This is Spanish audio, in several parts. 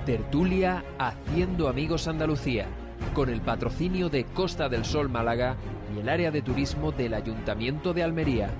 Tertulia Haciendo Amigos Andalucía, con el patrocinio de Costa del Sol Málaga y el área de turismo del Ayuntamiento de Almería.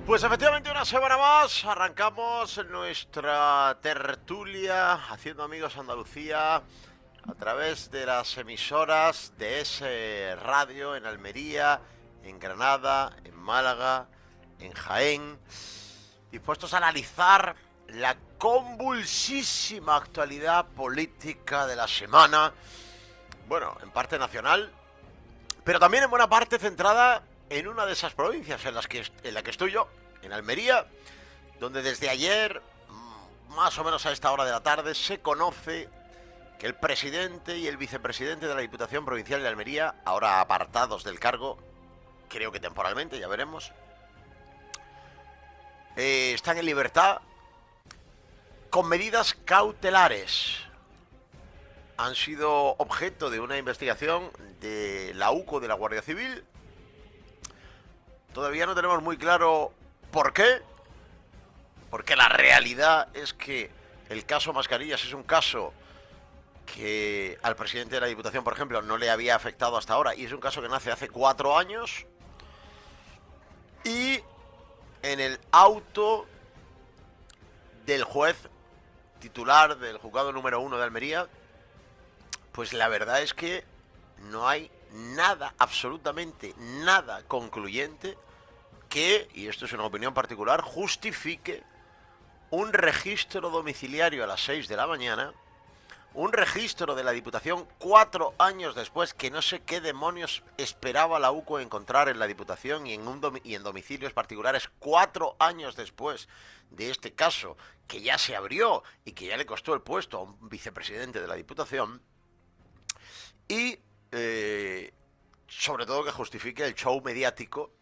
Pues efectivamente una semana más arrancamos nuestra tertulia Haciendo Amigos Andalucía a través de las emisoras de ese radio en Almería, en Granada, en Málaga, en Jaén, dispuestos a analizar la convulsísima actualidad política de la semana, bueno, en parte nacional, pero también en buena parte centrada en una de esas provincias en la que estoy yo, en Almería, donde desde ayer, más o menos a esta hora de la tarde, se conoce que el presidente y el vicepresidente de la Diputación Provincial de Almería, ahora apartados del cargo, creo que temporalmente, ya veremos, están en libertad con medidas cautelares. Han sido objeto de una investigación de la UCO de la Guardia Civil. Todavía no tenemos muy claro por qué, porque la realidad es que el caso Mascarillas es un caso que al presidente de la Diputación, por ejemplo, no le había afectado hasta ahora, y es un caso que nace hace 4 años, y en el auto del juez titular del juzgado número 1 de Almería, pues la verdad es que no hay nada, absolutamente nada concluyente que, y esto es una opinión particular, justifique un registro domiciliario a las 6 de la mañana, un registro de la Diputación 4 años después, que no sé qué demonios esperaba la UCO encontrar en la Diputación y en domicilios particulares 4 años después de este caso, que ya se abrió y que ya le costó el puesto a un vicepresidente de la Diputación, y sobre todo que justifique el show mediático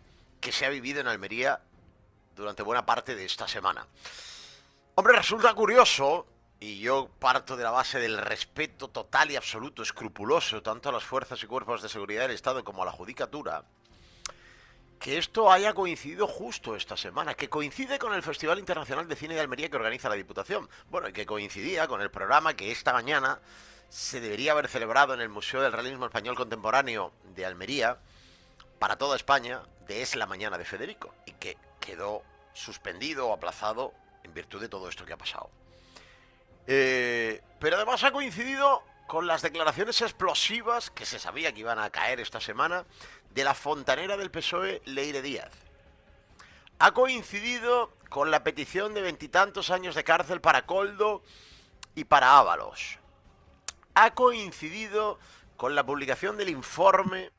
que se ha vivido en Almería durante buena parte de esta semana. Hombre, resulta curioso, y yo parto de la base del respeto total y absoluto, escrupuloso, tanto a las fuerzas y cuerpos de seguridad del Estado como a la judicatura, que esto haya coincidido justo esta semana, que coincide con el Festival Internacional de Cine de Almería que organiza la Diputación. Bueno, y que coincidía con el programa que esta mañana se debería haber celebrado en el Museo del Realismo Español Contemporáneo de Almería para toda España, de Es la Mañana de Federico, y que quedó suspendido o aplazado en virtud de todo esto que ha pasado. Pero además ha coincidido con las declaraciones explosivas que se sabía que iban a caer esta semana de la fontanera del PSOE, Leire Díaz. Ha coincidido con la petición de 20 y tantos años de cárcel para Koldo y para Ábalos. Ha coincidido con la publicación del informe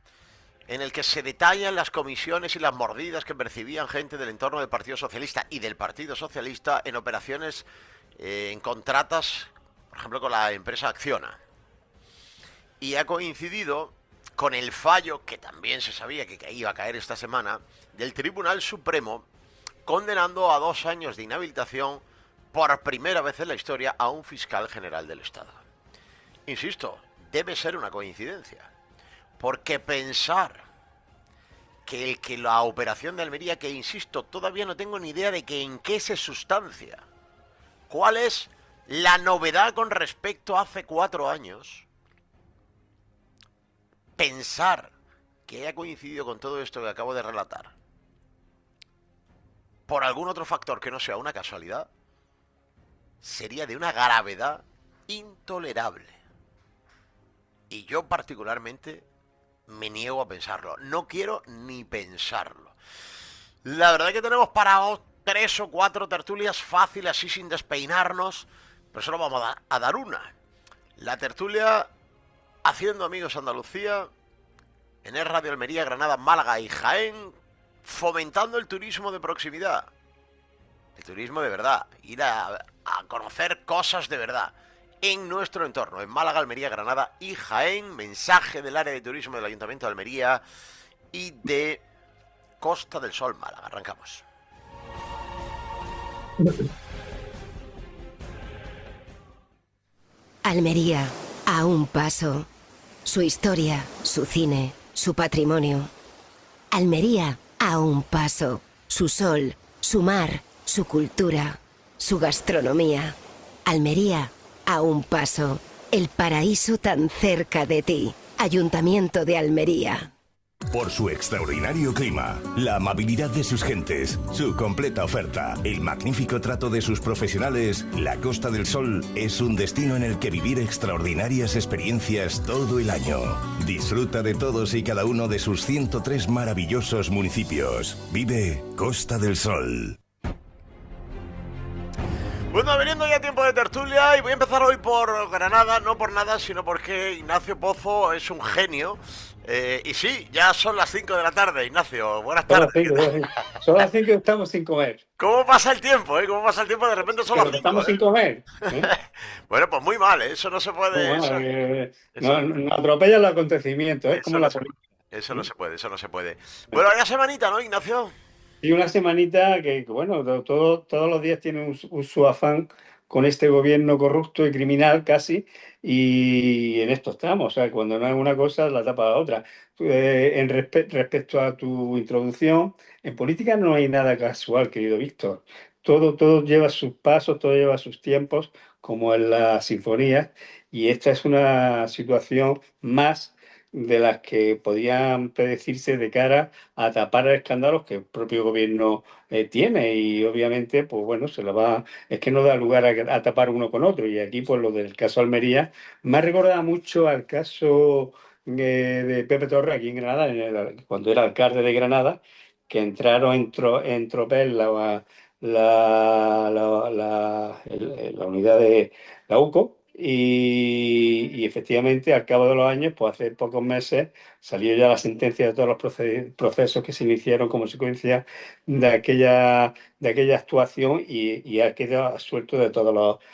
en el que se detallan las comisiones y las mordidas que percibían gente del entorno del Partido Socialista y del Partido Socialista en operaciones en contratas, por ejemplo, con la empresa Acciona. Y ha coincidido con el fallo, que también se sabía que iba a caer esta semana, del Tribunal Supremo condenando a 2 años de inhabilitación por primera vez en la historia a un fiscal general del Estado. Insisto, debe ser una coincidencia, porque pensar que la operación de Almería, que insisto, todavía no tengo ni idea de que en qué se sustancia, cuál es la novedad con respecto a hace 4 años, pensar que haya coincidido con todo esto que acabo de relatar por algún otro factor que no sea una casualidad, sería de una gravedad intolerable. Y yo particularmente me niego a pensarlo. No quiero ni pensarlo. La verdad es que tenemos para 3 o 4 tertulias fáciles, así sin despeinarnos, pero solo vamos a dar una. La tertulia Haciendo Amigos Andalucía, en el Radio Almería, Granada, Málaga y Jaén, fomentando el turismo de proximidad. El turismo de verdad. Ir a conocer cosas de verdad en nuestro entorno, en Málaga, Almería, Granada y Jaén. Mensaje del área de turismo del Ayuntamiento de Almería y de Costa del Sol, Málaga. Arrancamos. Almería, a un paso. Su historia, su cine, su patrimonio. Almería, a un paso. Su sol, su mar, su cultura, su gastronomía. Almería, a un paso. El paraíso tan cerca de ti. Ayuntamiento de Almería. Por su extraordinario clima, la amabilidad de sus gentes, su completa oferta, el magnífico trato de sus profesionales, la Costa del Sol es un destino en el que vivir extraordinarias experiencias todo el año. Disfruta de todos y cada uno de sus 103 maravillosos municipios. Vive Costa del Sol. Bueno, veniendo ya tiempo de tertulia, y voy a empezar hoy por Granada, no por nada, sino porque Ignacio Pozo es un genio. Y sí, ya son las 5 de la tarde, Ignacio. Buenas tardes. Son las 5 y estamos sin comer. ¿Cómo pasa el tiempo, eh? ¿Cómo pasa el tiempo? De repente son las 5. Estamos sin comer. Bueno, pues muy mal, ¿eh? Eso no se puede. Nos atropellan los acontecimientos, es como la política. Eso no se puede, eso no se puede. Bueno, vaya semanita, ¿no, Ignacio? Y una semanita que bueno, todos los días tiene su afán con este gobierno corrupto y criminal casi, y en esto estamos. O sea, cuando no es una cosa, la tapa la otra. Respecto a tu introducción, en política no hay nada casual, querido Víctor. Todo lleva sus pasos, todo lleva sus tiempos, como en las sinfonías, y esta es una situación más de las que podían predecirse de cara a tapar escándalos que el propio gobierno tiene, y obviamente pues bueno, es que no da lugar a tapar uno con otro. Y aquí pues lo del caso Almería me ha recordado mucho al caso de Pepe Torre aquí en Granada, cuando era alcalde de Granada, que entraron en tropel la unidad de la UCO. Y efectivamente, al cabo de los años, pues hace pocos meses, salió ya la sentencia de todos los procesos que se iniciaron como consecuencia de aquella actuación, y ha quedado suelto de todos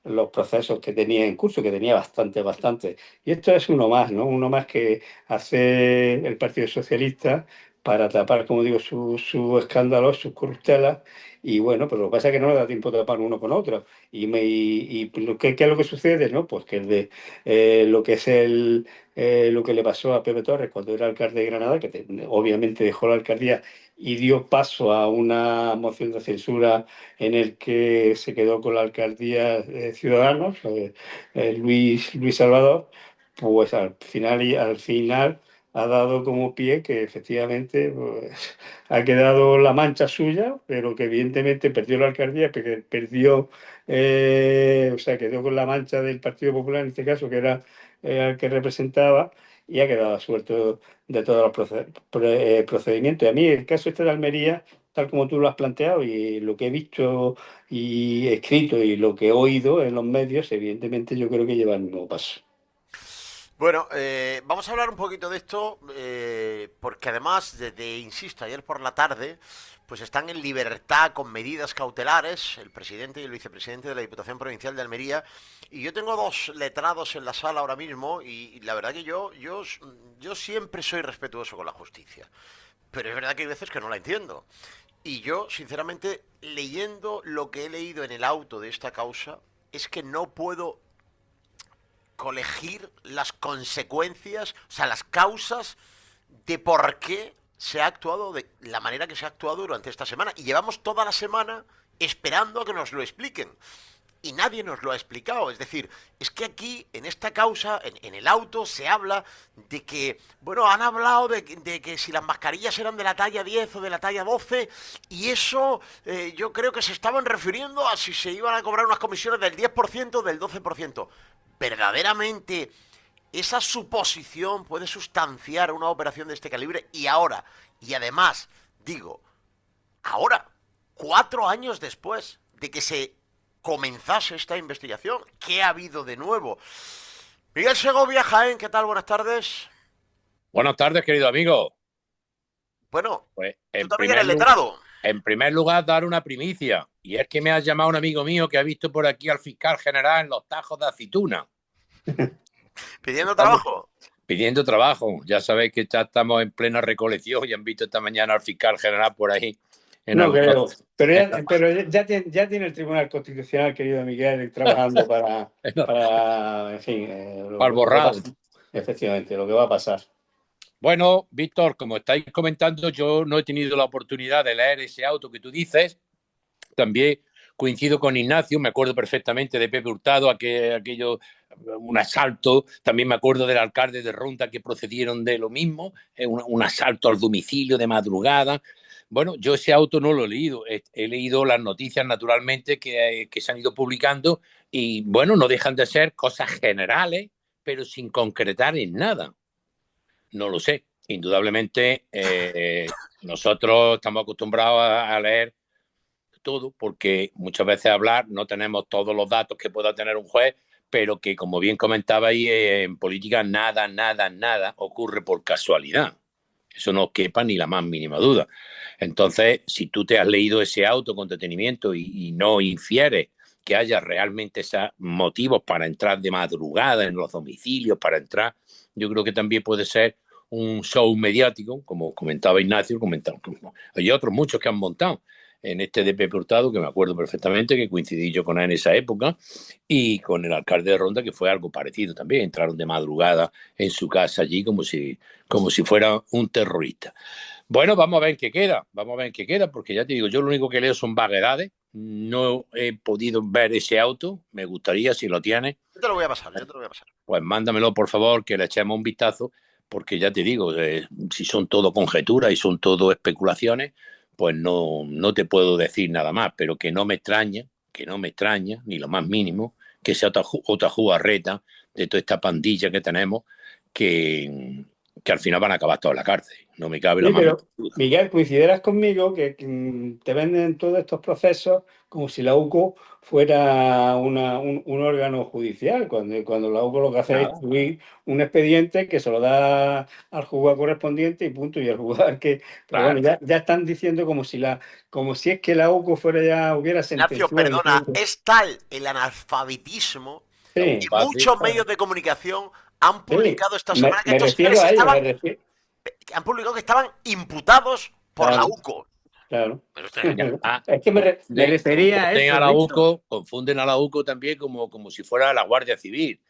los procesos que tenía en curso, que tenía bastante. Y esto es uno más, ¿no? Uno más que hace el Partido Socialista para tapar, como digo, sus escándalos, sus corruptelas. Y bueno, pero lo que pasa es que no le da tiempo de tapar uno con otro. ¿Qué es lo que sucede? ¿No? Pues que lo que es lo que le pasó a Pepe Torres cuando era alcalde de Granada, que obviamente dejó la alcaldía y dio paso a una moción de censura en el que se quedó con la alcaldía Ciudadanos, Luis Salvador. Pues al final ha dado como pie que efectivamente pues, ha quedado la mancha suya, pero que evidentemente perdió la alcaldía, porque o sea, quedó con la mancha del Partido Popular en este caso, que era el que representaba, y ha quedado suelto de todos los procedimientos. Y a mí el caso este de Almería, tal como tú lo has planteado, y lo que he visto y escrito y lo que he oído en los medios, evidentemente yo creo que lleva el mismo paso. Bueno, vamos a hablar un poquito de esto, porque además, insisto, ayer por la tarde, pues están en libertad con medidas cautelares el presidente y el vicepresidente de la Diputación Provincial de Almería, y yo tengo dos letrados en la sala ahora mismo, y la verdad que yo siempre soy respetuoso con la justicia, pero es verdad que hay veces que no la entiendo. Y yo, sinceramente, leyendo lo que he leído en el auto de esta causa, es que no puedo colegir las consecuencias, o sea, las causas de por qué se ha actuado de la manera que se ha actuado durante esta semana. Y llevamos toda la semana esperando a que nos lo expliquen. Y nadie nos lo ha explicado. Es decir, es que aquí, en esta causa, en el auto, se habla de que, bueno, han hablado de que si las mascarillas eran de la talla 10 o de la talla 12, y eso yo creo que se estaban refiriendo a si se iban a cobrar unas comisiones del 10% o del 12%. ¿Verdaderamente esa suposición puede sustanciar una operación de este calibre? Y ahora, y además, digo, ahora, 4 años después de que se comenzase esta investigación, ¿qué ha habido de nuevo? Miguel Segovia, Jaén, ¿qué tal? Buenas tardes. Buenas tardes, querido amigo. Bueno, Pues tú también eres letrado. En primer lugar, dar una primicia. Y es que me ha llamado un amigo mío que ha visto por aquí al fiscal general en los tajos de aceituna. ¿Pidiendo trabajo? Pidiendo trabajo. Ya sabéis que ya estamos en plena recolección y han visto esta mañana al fiscal general por ahí. No creo, pero ya tiene el Tribunal Constitucional, querido Miguel, trabajando para en fin, para el borrado. Efectivamente, lo que va a pasar. Bueno, Víctor, como estáis comentando, yo no he tenido la oportunidad de leer ese auto que tú dices. También coincido con Ignacio, me acuerdo perfectamente de Pepe Hurtado, aquello, un asalto. También me acuerdo del alcalde de Ronda que procedieron de lo mismo, un asalto al domicilio de madrugada. Bueno, yo ese auto no lo he leído. He leído las noticias, naturalmente, que se han ido publicando y, bueno, no dejan de ser cosas generales, pero sin concretar en nada. No lo sé. Indudablemente, nosotros estamos acostumbrados a leer todo, porque muchas veces hablar no tenemos todos los datos que pueda tener un juez, pero que, como bien comentabais, en política nada ocurre por casualidad. Eso no quepa ni la más mínima duda. Entonces, si tú te has leído ese auto con detenimiento y no infieres que haya realmente esos motivos para entrar de madrugada en los domicilios, para entrar, yo creo que también puede ser un show mediático, como comentaba Ignacio, hay otros muchos que han montado en este de Pepe Hurtado, que me acuerdo perfectamente, que coincidí yo con él en esa época, y con el alcalde de Ronda, que fue algo parecido también. Entraron de madrugada en su casa allí como si fuera un terrorista. Bueno, vamos a ver qué queda, porque ya te digo, yo lo único que leo son vaguedades. No he podido ver ese auto, me gustaría, si lo tienes. Yo te lo voy a pasar. Pues mándamelo, por favor, que le echemos un vistazo, porque ya te digo, si son todo conjeturas y son todo especulaciones, pues no te puedo decir nada más, pero que no me extraña, ni lo más mínimo, que sea otra jugarreta de toda esta pandilla que tenemos, que al final van a acabar toda la cárcel. No me cabe la más duda. Miguel, coincidirás conmigo que te venden todos estos procesos como si la UCO fuera un órgano judicial, cuando la UCO lo que hace es distribuir un expediente que se lo da al juzgado correspondiente y punto, y el juzgado que... Pero bueno, ya están diciendo como si es que la UCO hubiera sentenciado... Ignacio, perdona, es tal el analfabetismo que muchos medios de comunicación han publicado esta semana que estos señores han publicado que estaban imputados por la UCO. Claro. Es que me refería a eso. Confunden a la UCO también como si fuera la Guardia Civil.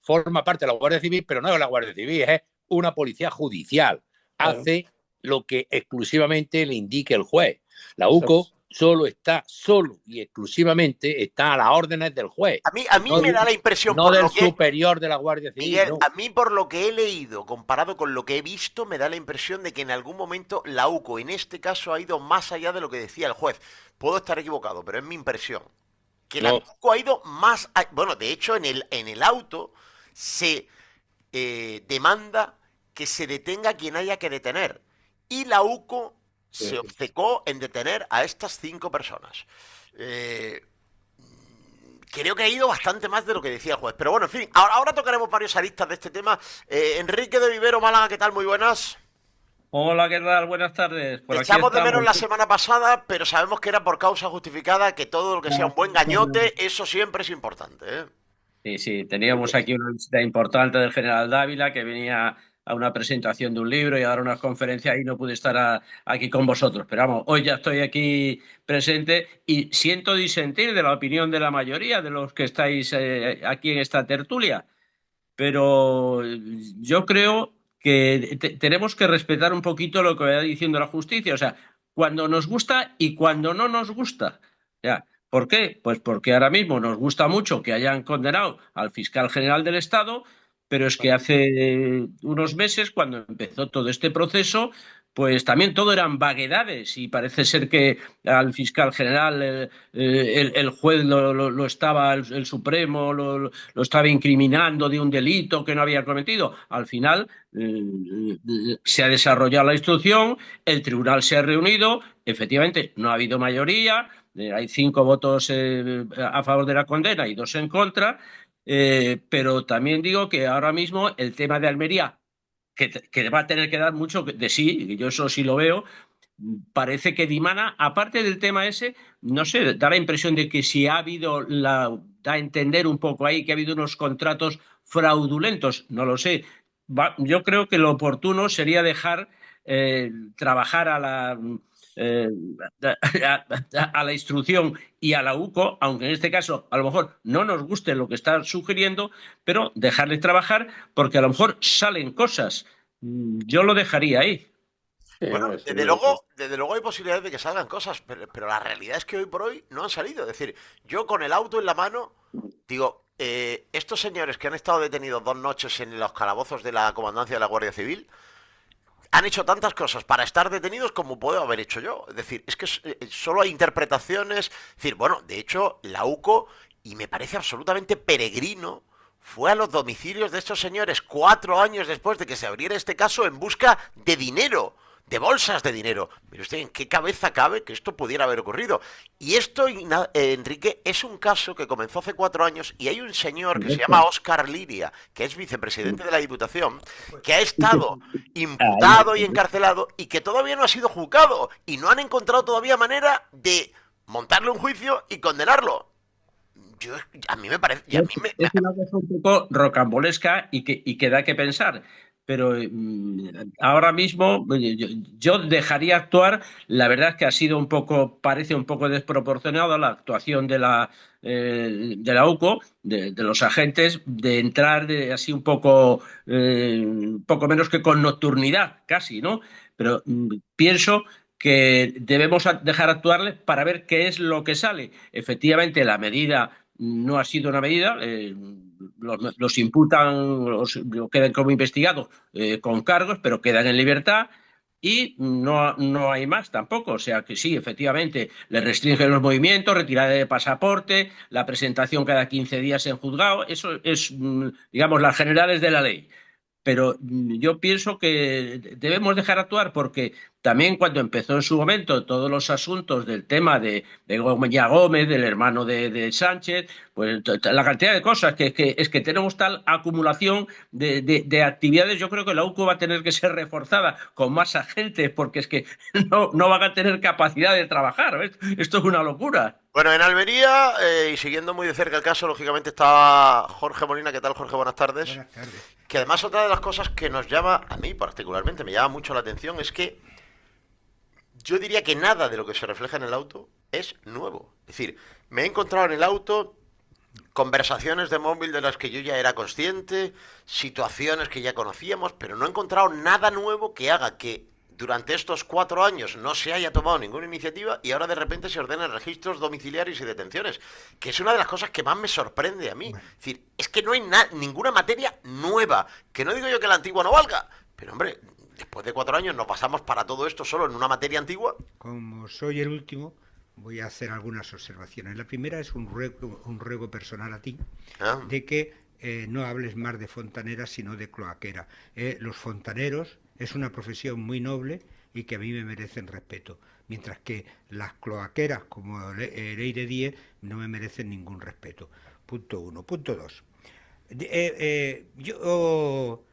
Forma parte de la Guardia Civil, pero no es la Guardia Civil, es una policía judicial. Hace lo que exclusivamente le indique el juez. La UCO solo y exclusivamente está a las órdenes del juez. A mí me da la impresión... No del superior de la Guardia Civil. Miguel, no. A mí, por lo que he leído, comparado con lo que he visto, me da la impresión de que en algún momento la UCO, en este caso, ha ido más allá de lo que decía el juez. Puedo estar equivocado, pero es mi impresión. Que la UCO ha ido más allá. Bueno, de hecho, en el auto se demanda que se detenga a quien haya que detener. Y la UCO se obcecó en detener a estas 5 personas. creo que ha ido bastante más de lo que decía el juez. Pero bueno, en fin, ahora tocaremos varios aristas de este tema. Enrique de Vivero, Málaga, ¿qué tal? Muy buenas. Hola, ¿qué tal? Buenas tardes. Te echamos de menos la semana pasada, pero sabemos que era por causa justificada, que todo lo que sea un buen gañote, eso siempre es importante, ¿eh? Sí, teníamos aquí una visita importante del general Dávila que venía a una presentación de un libro y a dar unas conferencias y no pude estar aquí con vosotros. Pero vamos, hoy ya estoy aquí presente y siento disentir de la opinión de la mayoría de los que estáis aquí en esta tertulia. Pero yo creo que tenemos que respetar un poquito lo que va diciendo la justicia, o sea, cuando nos gusta y cuando no nos gusta. Ya. ¿Por qué? Pues porque ahora mismo nos gusta mucho que hayan condenado al fiscal general del Estado, pero es que hace unos meses, cuando empezó todo este proceso, pues también todo eran vaguedades y parece ser que al fiscal general el juez lo estaba, el Supremo lo estaba incriminando de un delito que no había cometido. Al final se ha desarrollado la instrucción, el tribunal se ha reunido, efectivamente no ha habido mayoría, hay 5 votos a favor de la condena y 2 en contra, pero también digo que ahora mismo el tema de Almería, que va a tener que dar mucho de sí, y yo eso sí lo veo, parece que dimana, aparte del tema ese, no sé, da la impresión de que si ha habido, da a entender un poco ahí que ha habido unos contratos fraudulentos, no lo sé. Yo creo que lo oportuno sería dejar trabajar eh, a la instrucción y a la UCO, aunque en este caso a lo mejor no nos guste lo que está sugiriendo, pero dejarles trabajar porque a lo mejor salen cosas. Yo lo dejaría ahí. Sí, Bueno, hombre, sí, desde luego hay posibilidades de que salgan cosas, pero la realidad es que hoy por hoy no han salido. Es decir, yo con el auto en la mano, digo, estos señores que han estado detenidos 2 noches en los calabozos de la comandancia de la Guardia Civil, han hecho tantas cosas para estar detenidos como puedo haber hecho yo. Es decir, es que solo hay interpretaciones. Es decir, bueno, de hecho, la UCO, y me parece absolutamente peregrino, fue a los domicilios de estos señores 4 años después de que se abriera este caso en busca de dinero, de bolsas de dinero. Pero usted, ¿en qué cabeza cabe que esto pudiera haber ocurrido? Y esto, Enrique, es un caso que comenzó hace 4 años y hay un señor que se llama Óscar Liria, que es vicepresidente de la Diputación, que ha estado imputado y encarcelado y que todavía no ha sido juzgado y no han encontrado todavía manera de montarle un juicio y condenarlo. A mí me parece... Es una cosa un poco rocambolesca y que da que pensar. Pero ahora mismo yo dejaría actuar. La verdad es que ha sido parece un poco desproporcionado la actuación de la UCO, de los agentes, de entrar así un poco menos que con nocturnidad, casi, ¿no? Pero pienso que debemos dejar actuarles para ver qué es lo que sale. Efectivamente, la medida no ha sido una medida, los imputan, lo quedan como investigados con cargos, pero quedan en libertad y no hay más tampoco. O sea que sí, efectivamente, le restringen los movimientos, retirada de pasaporte, la presentación cada 15 días en juzgado, eso es, digamos, las generales de la ley. Pero yo pienso que debemos dejar actuar porque también cuando empezó en su momento todos los asuntos del tema de Gómez, del hermano de Sánchez, pues la cantidad de cosas es que tenemos tal acumulación de actividades. Yo creo que la UCO va a tener que ser reforzada con más agentes porque es que no van a tener capacidad de trabajar. ¿Ves? Esto es una locura. Bueno, en Almería, y siguiendo muy de cerca el caso, lógicamente está Jorge Molina. ¿Qué tal, Jorge? Buenas tardes. Buenas tardes. Que además otra de las cosas que nos llama, a mí particularmente, me llama mucho la atención, es que yo diría que nada de lo que se refleja en el auto es nuevo. Es decir, me he encontrado en el auto conversaciones de móvil de las que yo ya era consciente, situaciones que ya conocíamos, pero no he encontrado nada nuevo que haga que durante estos 4 años no se haya tomado ninguna iniciativa y ahora de repente se ordenen registros domiciliarios y detenciones, que es una de las cosas que más me sorprende a mí. Bueno. Es decir, es que no hay ninguna materia nueva, que no digo yo que la antigua no valga, pero hombre, después de 4 años nos pasamos para todo esto solo en una materia antigua. Como soy el último, voy a hacer algunas observaciones. La primera es un ruego personal a ti, de que no hables más de fontanera, sino de cloaquera. Los fontaneros es una profesión muy noble y que a mí me merecen respeto, mientras que las cloaqueras como Leire Díez no me merecen ningún respeto. Punto 1. Punto 2. Yo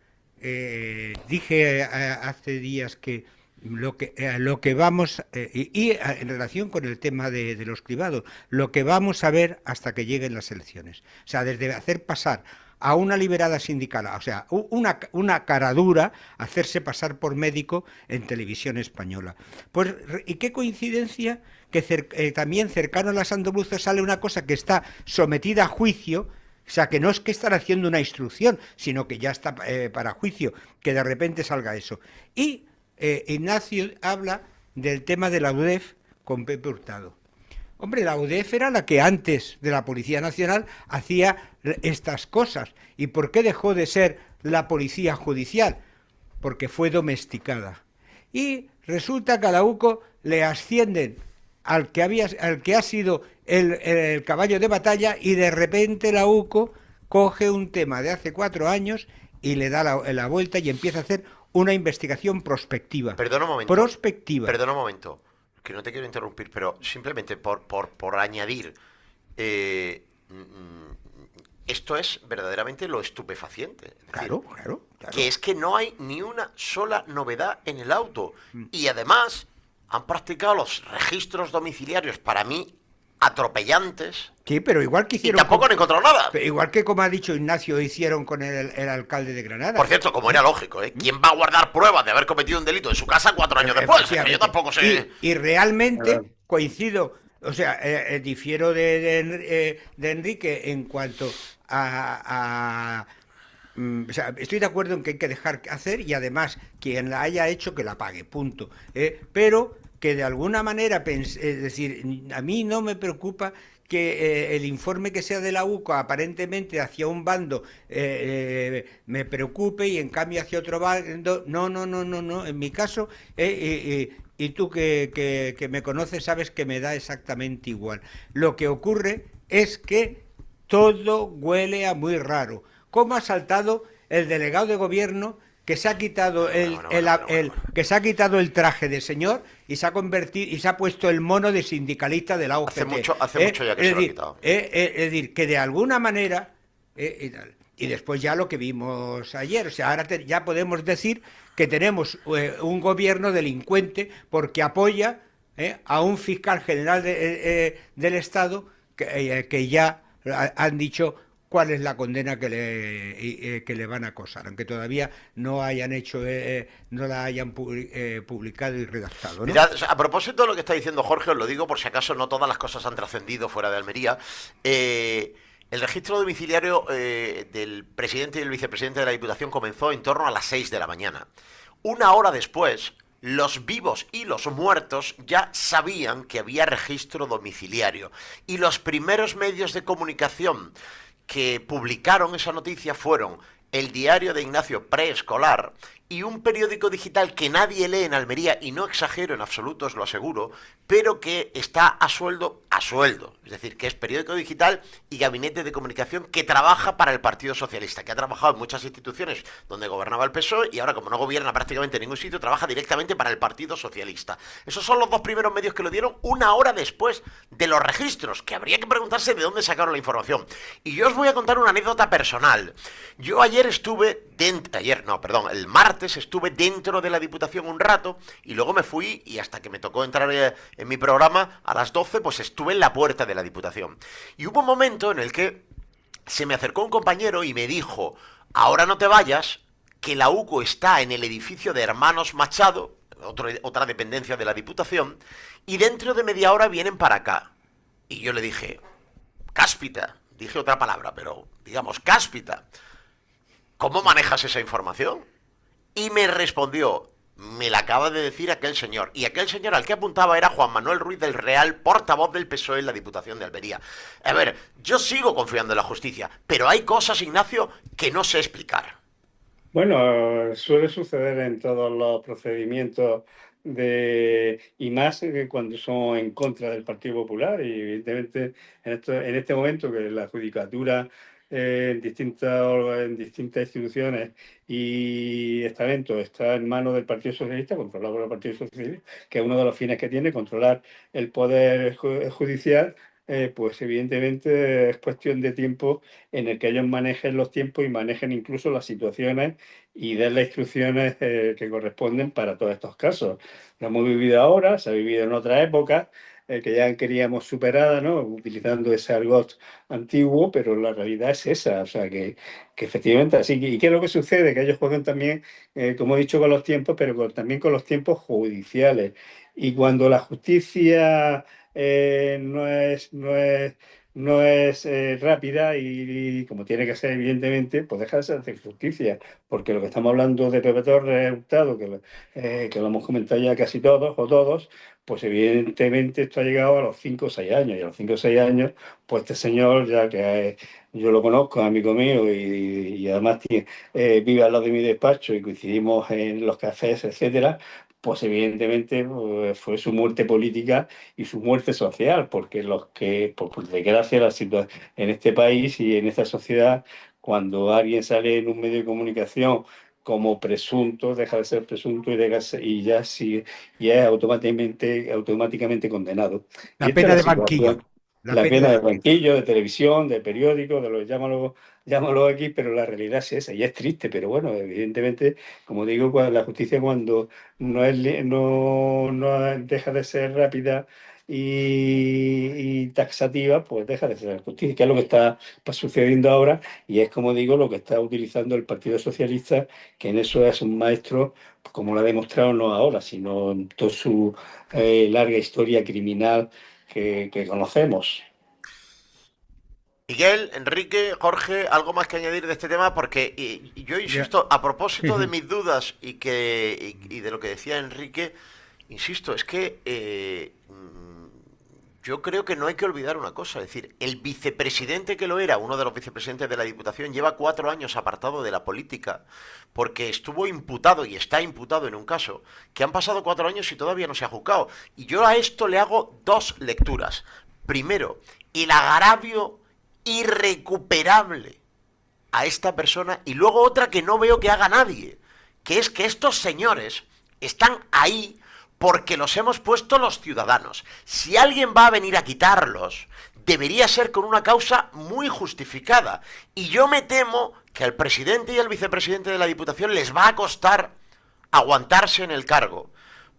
dije hace días que lo que vamos, en relación con el tema de los cribados, lo que vamos a ver hasta que lleguen las elecciones. O sea, desde hacer pasar a una liberada sindical, o sea, una cara dura, hacerse pasar por médico en televisión española. Pues, y qué coincidencia que también cercano a las andaluzas sale una cosa que está sometida a juicio. O sea, que no es que están haciendo una instrucción, sino que ya está para juicio, que de repente salga eso. Y Ignacio habla del tema de la UDEF con Pepe Hurtado. Hombre, la UDEF era la que antes de la Policía Nacional hacía estas cosas. ¿Y por qué dejó de ser la Policía Judicial? Porque fue domesticada. Y resulta que a la UCO le ascienden al que ha sido el caballo de batalla, y de repente la UCO coge un tema de hace 4 años y le da la vuelta y empieza a hacer una investigación prospectiva. Perdona un momento. Prospectiva. Perdona un momento, que no te quiero interrumpir, pero simplemente por añadir, esto es verdaderamente lo estupefaciente. Es decir, Claro. que es que no hay ni una sola novedad en el auto. Y además han practicado los registros domiciliarios, para mí, atropellantes. Sí, pero igual que Y hicieron... tampoco han encontrado nada. Igual que, como ha dicho Ignacio, hicieron con el alcalde de Granada. Por cierto, como era lógico, ¿quién va a guardar pruebas de haber cometido un delito en su casa 4 años después? Es que yo tampoco sé. Y realmente coincido, o sea, difiero de Enrique en cuanto a o sea, estoy de acuerdo en que hay que dejar hacer, y además quien la haya hecho que la pague, punto. Pero que de alguna manera, es decir, a mí no me preocupa que el informe que sea de la UCO aparentemente hacia un bando me preocupe, y en cambio hacia otro bando no. En mi caso, y tú que me conoces sabes que me da exactamente igual. Lo que ocurre es que todo huele a muy raro. ¿Cómo ha saltado el delegado de gobierno que se ha quitado que se ha quitado el traje de señor y se ha convertido y se ha puesto el mono de sindicalista de la UGT? Hace mucho ya que se lo ha quitado. Es decir, que de alguna manera y después ya lo que vimos ayer, o sea, ahora ya podemos decir que tenemos un gobierno delincuente porque apoya a un fiscal general del Estado que ya han dicho cuál es la condena que le van a acosar, aunque todavía no hayan hecho, no la hayan publicado y redactado, ¿no? Mirad, a propósito de lo que está diciendo Jorge, os lo digo por si acaso no todas las cosas han trascendido fuera de Almería. El registro domiciliario del presidente y el vicepresidente de la Diputación comenzó en torno a las 6 de la mañana. 1 hora después, los vivos y los muertos ya sabían que había registro domiciliario. Y los primeros medios de comunicación que publicaron esa noticia fueron el diario de Ignacio Preescolar y un periódico digital que nadie lee en Almería, y no exagero en absoluto, os lo aseguro, pero que está a sueldo, es decir, que es periódico digital y gabinete de comunicación que trabaja para el Partido Socialista, que ha trabajado en muchas instituciones donde gobernaba el PSOE y ahora, como no gobierna prácticamente en ningún sitio, trabaja directamente para el Partido Socialista. Esos son los 2 primeros medios que lo dieron 1 hora después de los registros, que habría que preguntarse de dónde sacaron la información. Y yo os voy a contar una anécdota personal. Yo el martes estuve dentro de la Diputación un rato y luego me fui, y hasta que me tocó entrar en mi programa a las 12, pues estuve en la puerta de la Diputación. Y hubo un momento en el que se me acercó un compañero y me dijo: ahora no te vayas, que la UCO está en el edificio de Hermanos Machado, otra dependencia de la Diputación, y dentro de media hora vienen para acá. Y yo le dije: cáspita, dije otra palabra, pero digamos cáspita, ¿cómo manejas esa información? Y me respondió: me la acaba de decir aquel señor. Y aquel señor al que apuntaba era Juan Manuel Ruiz del Real, portavoz del PSOE en la Diputación de Almería. A ver, yo sigo confiando en la justicia, pero hay cosas, Ignacio, que no sé explicar. Bueno, suele suceder en todos los procedimientos y más cuando son en contra del Partido Popular, y evidentemente en este momento que la judicatura en distintas instituciones y estamentos está en manos del Partido Socialista, controlado por el Partido Socialista, que es uno de los fines que tiene, controlar el poder judicial, pues evidentemente es cuestión de tiempo en el que ellos manejen los tiempos y manejen incluso las situaciones y den las instrucciones que corresponden para todos estos casos. Lo hemos vivido ahora, se ha vivido en otra época, que ya queríamos superada, ¿no? Utilizando ese argot antiguo, pero la realidad es esa, o sea, que efectivamente así. ¿Y qué es lo que sucede? Que ellos juegan también, como he dicho, con los tiempos, pero también con los tiempos judiciales. Y cuando la justicia no es rápida y como tiene que ser, evidentemente, pues deja de ser hacer justicia, porque lo que estamos hablando de Pepe Torres Hurtado, que lo hemos comentado ya casi todos o todos, pues evidentemente esto ha llegado a los 5 o 6 años, y a los 5 o 6 años, pues este señor, ya que yo lo conozco, amigo mío, y además vive al lado de mi despacho y coincidimos en los cafés, etcétera, pues evidentemente pues, fue su muerte política y su muerte social, porque por desgracia, en este país y en esta sociedad, cuando alguien sale en un medio de comunicación como presunto, deja de ser presunto y ya sí, y es automáticamente condenado. La Y esta es pena la de situación. banquillo. La pena de banquillo, de televisión, de periódico, llámalo aquí, pero la realidad es esa, y es triste, pero bueno, evidentemente, como digo, la justicia cuando no deja de ser rápida y taxativa, pues deja de ser justicia, que es lo que está sucediendo ahora, y es, como digo, lo que está utilizando el Partido Socialista, que en eso es un maestro, como lo ha demostrado no ahora, sino en toda su larga historia criminal que conocemos. Miguel, Enrique, Jorge, ¿algo más que añadir de este tema? Porque yo insisto, a propósito de mis dudas y de lo que decía Enrique, insisto, es que yo creo que no hay que olvidar una cosa, es decir, el vicepresidente que lo era, uno de los vicepresidentes de la Diputación, lleva 4 años apartado de la política, porque estuvo imputado y está imputado en un caso, que han pasado 4 años y todavía no se ha juzgado. Y yo a esto le hago 2 lecturas. Primero, el agravio irrecuperable a esta persona, y luego otra que no veo que haga nadie, que es que estos señores están ahí porque los hemos puesto los ciudadanos. Si alguien va a venir a quitarlos, debería ser con una causa muy justificada. Y yo me temo que al presidente y al vicepresidente de la Diputación les va a costar aguantarse en el cargo.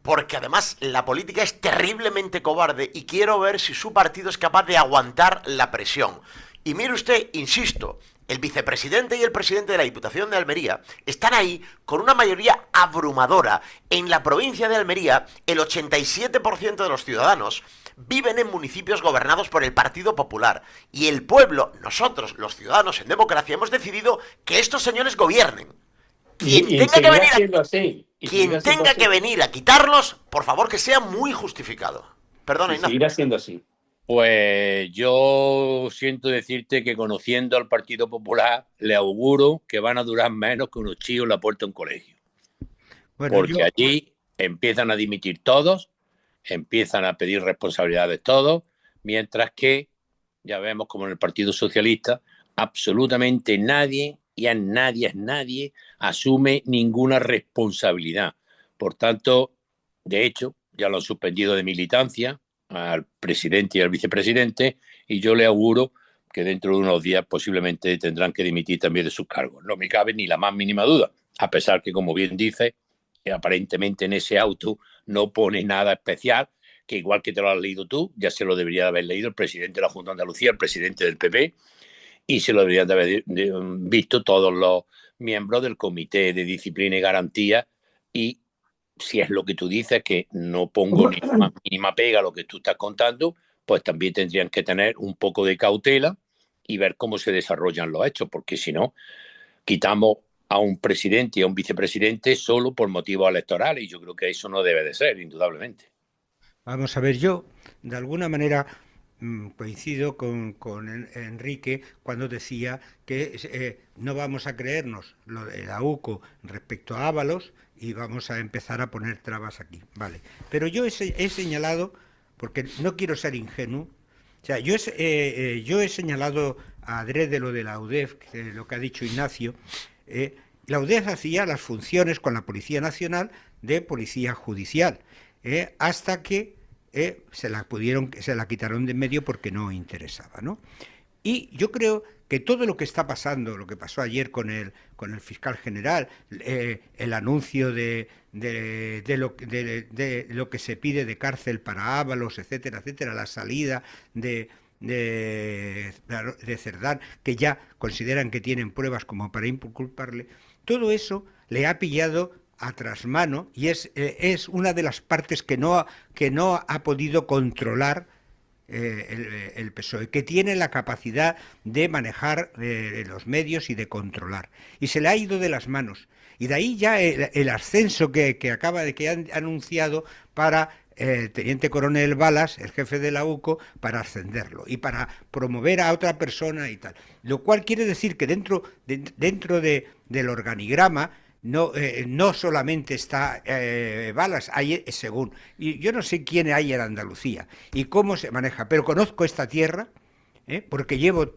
Porque además la política es terriblemente cobarde y quiero ver si su partido es capaz de aguantar la presión. Y mire usted, insisto, el vicepresidente y el presidente de la Diputación de Almería están ahí con una mayoría abrumadora. En la provincia de Almería, el 87% de los ciudadanos viven en municipios gobernados por el Partido Popular. Y el pueblo, nosotros, los ciudadanos en democracia, hemos decidido que estos señores gobiernen. Quien tenga que venir a quitarlos, por favor, que sea muy justificado. Perdona, Ignacio. Seguirá siendo así. Pues yo siento decirte que, conociendo al Partido Popular, le auguro que van a durar menos que unos chillos en la puerta de un colegio. Bueno, porque allí empiezan a dimitir todos, empiezan a pedir responsabilidades todos, mientras que ya vemos como en el Partido Socialista absolutamente nadie asume ninguna responsabilidad. Por tanto, de hecho, ya lo han suspendido de militancia al presidente y al vicepresidente, y yo le auguro que dentro de unos días posiblemente tendrán que dimitir también de sus cargos. No me cabe ni la más mínima duda, a pesar que, como bien dice, aparentemente en ese auto no pone nada especial, que igual que te lo has leído tú, ya se lo debería de haber leído el presidente de la Junta de Andalucía, el presidente del PP, y se lo deberían de haber visto todos los miembros del Comité de Disciplina y Garantía. Y si es lo que tú dices, que no pongo ni la más mínima pega a lo que tú estás contando, pues también tendrían que tener un poco de cautela y ver cómo se desarrollan los hechos, porque si no, quitamos a un presidente y a un vicepresidente solo por motivos electorales, y yo creo que eso no debe de ser, indudablemente. Vamos a ver, yo de alguna manera coincido con Enrique cuando decía que no vamos a creernos lo de la UCO respecto a Ábalos y vamos a empezar a poner trabas aquí, vale. Pero yo he señalado, porque no quiero ser ingenuo, o sea, yo he señalado adrede lo de la UDEF, lo que ha dicho Ignacio. La UDEF hacía las funciones con la Policía Nacional de policía judicial, hasta que se la quitaron de en medio porque no interesaba, ¿no? Y yo creo que todo lo que está pasando, lo que pasó ayer con el fiscal general, el anuncio de lo que se pide de cárcel para Ábalos, etcétera, etcétera, la salida de Cerdán, que ya consideran que tienen pruebas como para inculparle, todo eso le ha pillado a trasmano y es una de las partes que no ha podido controlar el PSOE, que tiene la capacidad de manejar los medios y de controlar. Y se le ha ido de las manos. Y de ahí ya el ascenso que han anunciado para teniente coronel Balas, el jefe de la UCO, para ascenderlo y para promover a otra persona y tal. Lo cual quiere decir que dentro del organigrama no solamente está Balas, hay según. Y yo no sé quién hay en Andalucía y cómo se maneja, pero conozco esta tierra, porque llevo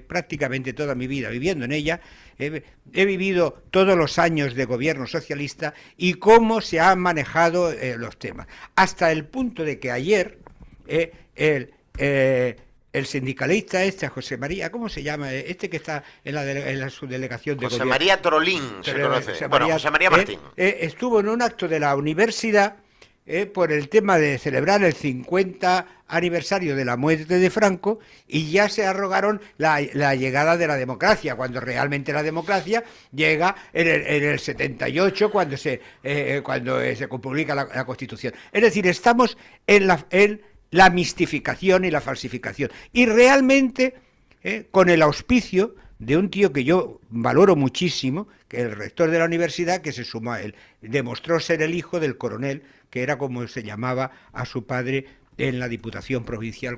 prácticamente toda mi vida viviendo en ella. He vivido todos los años de gobierno socialista y cómo se han manejado los temas. Hasta el punto de que ayer el sindicalista José María, ¿cómo se llama? Este que está en la subdelegación de José gobierno. María Trolín se conoce. José María Martín. Estuvo en un acto de la universidad por el tema de celebrar el 50 aniversario de la muerte de Franco, y ya se arrogaron la llegada de la democracia, cuando realmente la democracia llega en el 78, cuando se publica la Constitución. Es decir, estamos en la mistificación y la falsificación. Y realmente, con el auspicio de un tío que yo valoro muchísimo, que es el rector de la universidad, que se sumó a él. Demostró ser el hijo del coronel, que era como se llamaba a su padre en la Diputación Provincial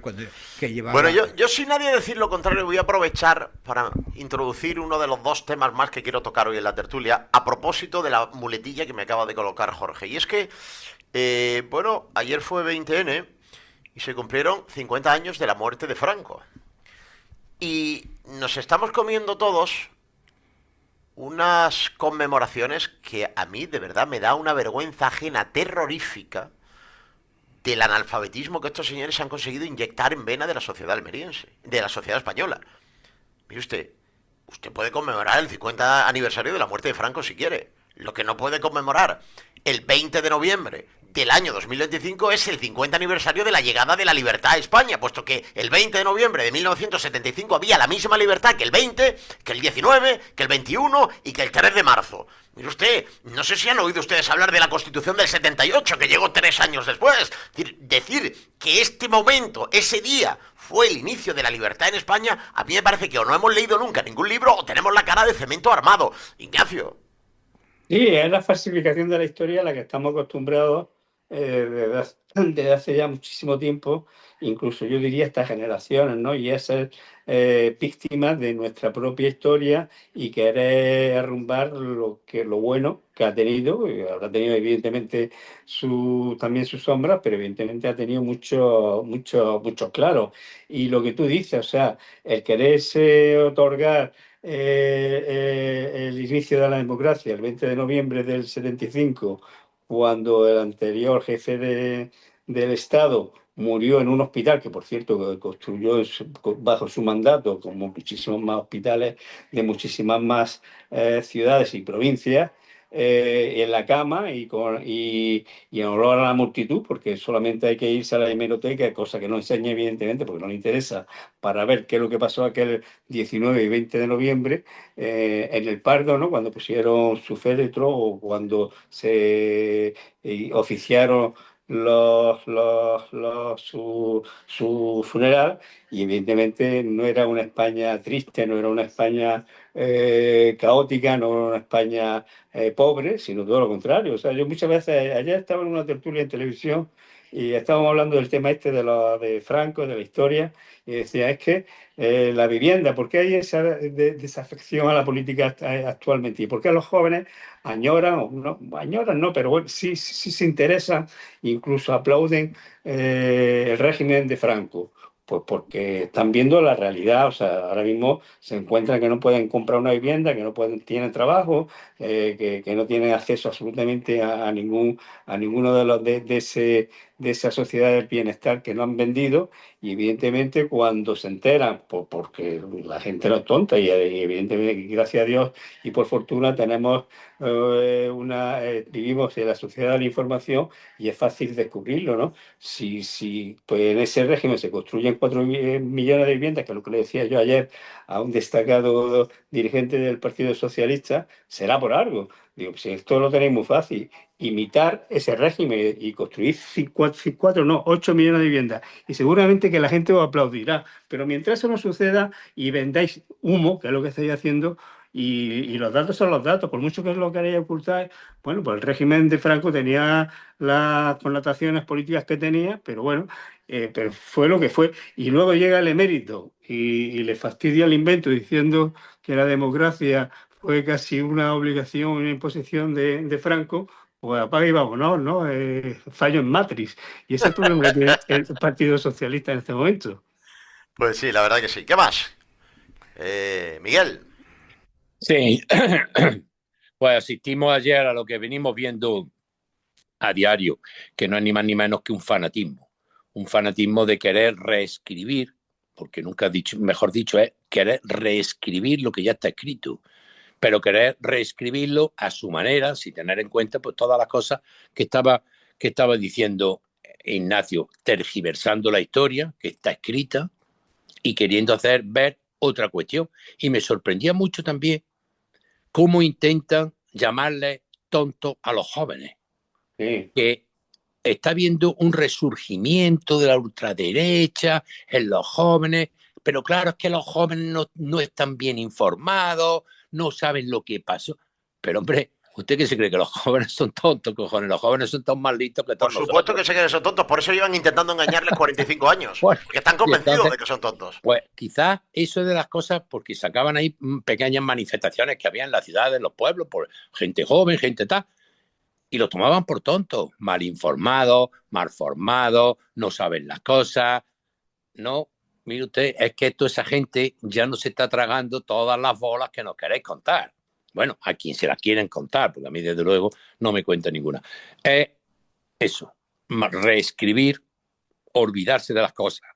que llevaba... Bueno, yo sin nadie decir lo contrario, voy a aprovechar para introducir uno de los dos temas más que quiero tocar hoy en la tertulia, a propósito de la muletilla que me acaba de colocar Jorge. Y es que, ayer fue 20N y se cumplieron 50 años de la muerte de Franco. Y nos estamos comiendo todos unas conmemoraciones que a mí de verdad me da una vergüenza ajena terrorífica del analfabetismo que estos señores han conseguido inyectar en vena de la sociedad almeriense, de la sociedad española. Mire usted puede conmemorar el 50 aniversario de la muerte de Franco si quiere. Lo que no puede conmemorar el 20 de noviembre del año 2025 es el 50 aniversario de la llegada de la libertad a España, puesto que el 20 de noviembre de 1975 había la misma libertad que el 20, que el 19, que el 21 y que el 3 de marzo. Mire usted, no sé si han oído ustedes hablar de la Constitución del 78, que llegó 3 años después. Decir que este momento, ese día, fue el inicio de la libertad en España, a mí me parece que o no hemos leído nunca ningún libro o tenemos la cara de cemento armado. Ignacio. Sí, es la falsificación de la historia a la que estamos acostumbrados desde hace ya muchísimo tiempo, incluso yo diría estas generaciones, ¿no? Y es ser víctimas de nuestra propia historia y querer arrumbar lo bueno que ha tenido, y habrá tenido evidentemente también sus sombras, pero evidentemente ha tenido mucho claro. Y lo que tú dices, o sea, el quererse otorgar el inicio de la democracia el 20 de noviembre del 75, cuando el anterior jefe del Estado murió en un hospital que, por cierto, construyó bajo su mandato, como muchísimos más hospitales de muchísimas más ciudades y provincias, en la cama y en olor a la multitud, porque solamente hay que irse a la hemeroteca, cosa que no enseña evidentemente porque no le interesa, para ver qué es lo que pasó aquel 19 y 20 de noviembre en el Pardo, ¿no? Cuando pusieron su féretro o cuando se oficiaron su funeral, y evidentemente no era una España triste, no era una España caótica, no era una España pobre, sino todo lo contrario. O sea, yo muchas veces, ayer estaba en una tertulia en televisión y estábamos hablando del tema de Franco, de la historia, y decía, es que la vivienda, ¿por qué hay esa desafección a la política actualmente? ¿Y por qué los jóvenes añoran no, pero bueno, sí se interesan, incluso aplauden el régimen de Franco? Pues porque están viendo la realidad, o sea, ahora mismo se encuentran que no pueden comprar una vivienda, que no pueden, tienen trabajo, que no tienen acceso absolutamente a ninguno de los de esa sociedad del bienestar que no han vendido, y evidentemente cuando se enteran, porque la gente no es tonta, y evidentemente, gracias a Dios y por fortuna, tenemos vivimos en la sociedad de la información y es fácil descubrirlo, ¿no? Si pues en ese régimen se construyen 4 millones de viviendas, que es lo que le decía yo ayer a un destacado dirigente del Partido Socialista, será por algo. Digo, pues esto lo tenéis muy fácil, imitar ese régimen y construir 8 millones de viviendas. Y seguramente que la gente os aplaudirá. Pero mientras eso no suceda y vendáis humo, que es lo que estáis haciendo, y los datos son los datos, por mucho que lo queráis ocultar, bueno, pues el régimen de Franco tenía las connotaciones políticas que tenía, pero bueno, pero fue lo que fue. Y luego llega el emérito y le fastidia el invento diciendo que la democracia fue casi una obligación, una imposición de Franco. Pues apaga y vámonos, ¿no? Fallo en Matrix. Y ese es el problema que tiene el Partido Socialista en este momento. Pues sí, la verdad que sí. ¿Qué más? Miguel. Sí, pues asistimos ayer a lo que venimos viendo a diario, que no es ni más ni menos que un fanatismo de querer reescribir, porque nunca has dicho, mejor dicho, es querer reescribir lo que ya está escrito, pero querer reescribirlo a su manera, sin tener en cuenta pues todas las cosas que estaba diciendo Ignacio, tergiversando la historia que está escrita y queriendo hacer ver otra cuestión. Y me sorprendía mucho también cómo intentan llamarle tontos a los jóvenes. Sí. Que está habiendo un resurgimiento de la ultraderecha en los jóvenes, pero claro, es que los jóvenes no están bien informados, no saben lo que pasó. Pero hombre, ¿usted qué se cree? ¿Que los jóvenes son tontos, cojones? Los jóvenes son tan más listos que Por todos supuesto nosotros. que sé que son tontos, por eso llevan intentando engañarles 45 años. Bueno, Porque están y convencidos entonces, de que son tontos. pues quizás eso es de las cosas, porque sacaban ahí pequeñas manifestaciones que había en las ciudades, en los pueblos, por gente joven, gente tal, y lo tomaban por tontos, mal informados, mal formados, no saben las cosas. No, mire usted, es que toda esa gente ya no se está tragando todas las bolas que nos queréis contar. Bueno, a quien se las quieren contar, porque a mí desde luego no me cuenta ninguna. Eso, reescribir, olvidarse de las cosas,